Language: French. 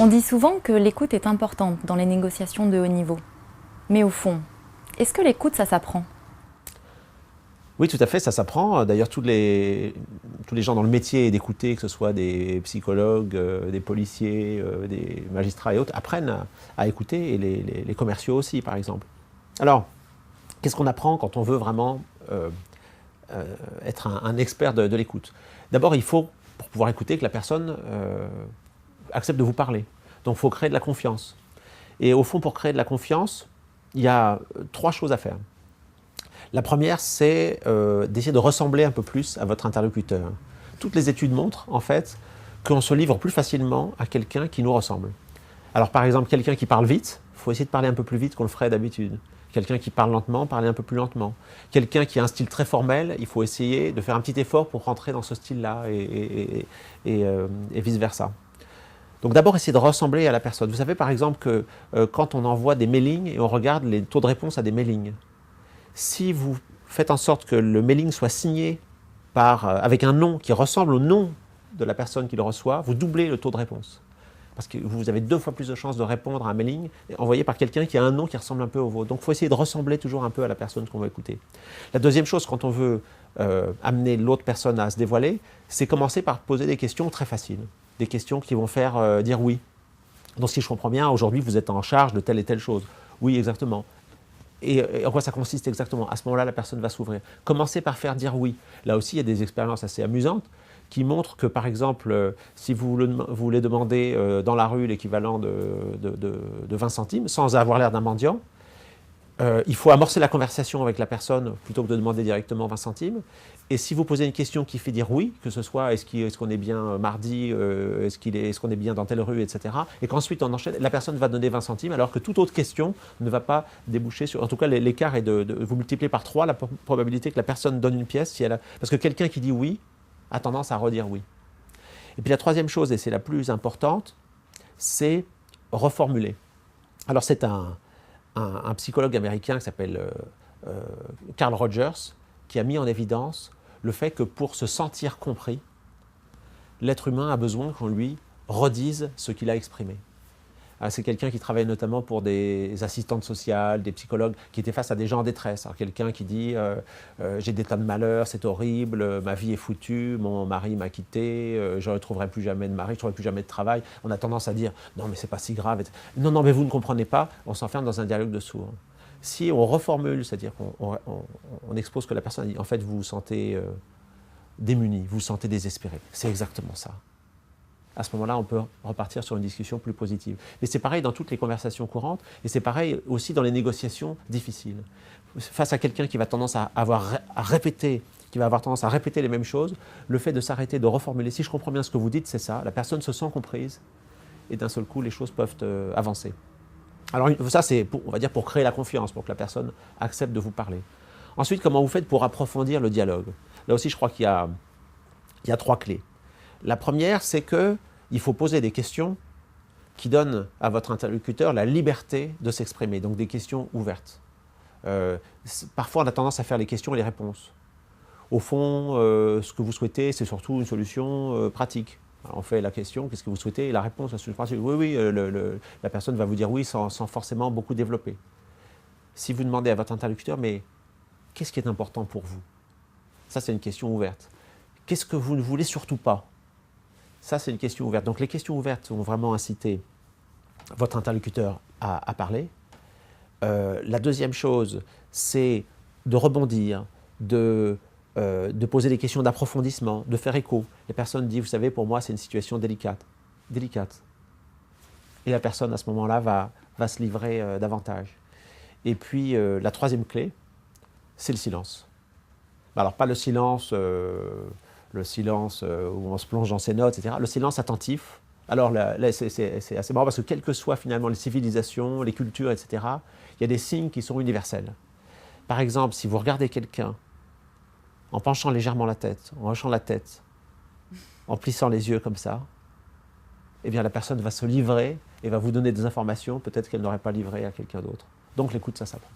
On dit souvent que l'écoute est importante dans les négociations de haut niveau. Mais au fond, est-ce que l'écoute, ça s'apprend ? Oui, tout à fait, ça s'apprend. D'ailleurs, tous les gens dans le métier d'écouter, que ce soit des psychologues, des policiers, des magistrats et autres, apprennent à écouter, et les commerciaux aussi, par exemple. Alors, qu'est-ce qu'on apprend quand on veut vraiment être un expert de l'écoute ? D'abord, il faut, pour pouvoir écouter, que la personne accepte de vous parler. Donc, il faut créer de la confiance. Et au fond, pour créer de la confiance, il y a 3 choses à faire. La première, c'est d'essayer de ressembler un peu plus à votre interlocuteur. Toutes les études montrent, en fait, qu'on se livre plus facilement à quelqu'un qui nous ressemble. Alors, par exemple, quelqu'un qui parle vite, il faut essayer de parler un peu plus vite qu'on le ferait d'habitude. Quelqu'un qui parle lentement, parler un peu plus lentement. Quelqu'un qui a un style très formel, il faut essayer de faire un petit effort pour rentrer dans ce style-là et vice-versa. Donc d'abord, essayer de ressembler à la personne. Vous savez, par exemple, que quand on envoie des mailings et on regarde les taux de réponse à des mailings, si vous faites en sorte que le mailing soit signé avec un nom qui ressemble au nom de la personne qui le reçoit, vous doublez le taux de réponse. Parce que vous avez 2 fois plus de chances de répondre à un mailing envoyé par quelqu'un qui a un nom qui ressemble un peu au vôtre. Donc il faut essayer de ressembler toujours un peu à la personne qu'on va écouter. La deuxième chose, quand on veut amener l'autre personne à se dévoiler, c'est commencer par poser des questions très faciles. Des questions qui vont faire dire oui. Donc si je comprends bien, aujourd'hui vous êtes en charge de telle et telle chose. Oui, exactement. Et en quoi ça consiste exactement ? À ce moment-là, la personne va s'ouvrir. Commencez par faire dire oui. Là aussi, il y a des expériences assez amusantes qui montrent que, par exemple, si vous voulez demander dans la rue l'équivalent de 20 centimes, sans avoir l'air d'un mendiant, il faut amorcer la conversation avec la personne plutôt que de demander directement 20 centimes. Et si vous posez une question qui fait dire oui, que ce soit est-ce qu'on est bien mardi, est-ce qu'on est bien dans telle rue, etc. Et qu'ensuite on enchaîne, la personne va donner 20 centimes alors que toute autre question ne va pas déboucher sur... En tout cas, l'écart est vous multipliez par 3 la probabilité que la personne donne une pièce. Parce que quelqu'un qui dit oui a tendance à redire oui. Et puis la troisième chose, et c'est la plus importante, c'est reformuler. Alors c'est un psychologue américain qui s'appelle Carl Rogers, qui a mis en évidence le fait que pour se sentir compris, l'être humain a besoin qu'on lui redise ce qu'il a exprimé. C'est quelqu'un qui travaille notamment pour des assistantes sociales, des psychologues qui étaient face à des gens en détresse. Alors quelqu'un qui dit j'ai des tas de malheurs, c'est horrible, ma vie est foutue, mon mari m'a quitté, je ne retrouverai plus jamais de mari, je ne trouverai plus jamais de travail. On a tendance à dire non mais c'est pas si grave. Non, non, mais vous ne comprenez pas, on s'enferme dans un dialogue de sourds. Si on reformule, c'est-à-dire qu'on expose que la personne dit en fait vous vous sentez démuni, vous vous sentez désespéré, c'est exactement ça. À ce moment-là, on peut repartir sur une discussion plus positive. Mais c'est pareil dans toutes les conversations courantes, et c'est pareil aussi dans les négociations difficiles. Face à quelqu'un qui va tendance à répéter les mêmes choses, le fait de s'arrêter, de reformuler, si je comprends bien ce que vous dites, c'est ça, la personne se sent comprise, et d'un seul coup, les choses peuvent avancer. Alors ça, c'est, on va dire, pour créer la confiance, pour que la personne accepte de vous parler. Ensuite, comment vous faites pour approfondir le dialogue ? Là aussi, je crois qu'il y a 3 clés. La première, c'est qu'il faut poser des questions qui donnent à votre interlocuteur la liberté de s'exprimer, donc des questions ouvertes. Parfois, on a tendance à faire les questions et les réponses. Au fond, ce que vous souhaitez, c'est surtout une solution pratique. Alors, on fait la question, qu'est-ce que vous souhaitez ? Et la réponse, la solution pratique. Oui, oui, la personne va vous dire oui sans forcément beaucoup développer. Si vous demandez à votre interlocuteur, mais qu'est-ce qui est important pour vous ? Ça, c'est une question ouverte. Qu'est-ce que vous ne voulez surtout pas ? Ça, c'est une question ouverte. Donc, les questions ouvertes vont vraiment inciter votre interlocuteur à parler. La deuxième chose, c'est de rebondir, de poser des questions d'approfondissement, de faire écho. Les personnes disent, vous savez, pour moi, c'est une situation délicate. Et la personne, à ce moment-là, va se livrer davantage. Et puis, la troisième clé, c'est le silence. Alors, pas le silence où on se plonge dans ses notes, etc. Le silence attentif. Alors là c'est assez marrant parce que quelles que soient finalement les civilisations, les cultures, etc., il y a des signes qui sont universels. Par exemple, si vous regardez quelqu'un en penchant légèrement la tête, en hochant la tête, en plissant les yeux comme ça, eh bien la personne va se livrer et va vous donner des informations peut-être qu'elle n'aurait pas livrées à quelqu'un d'autre. Donc l'écoute, ça s'apprend.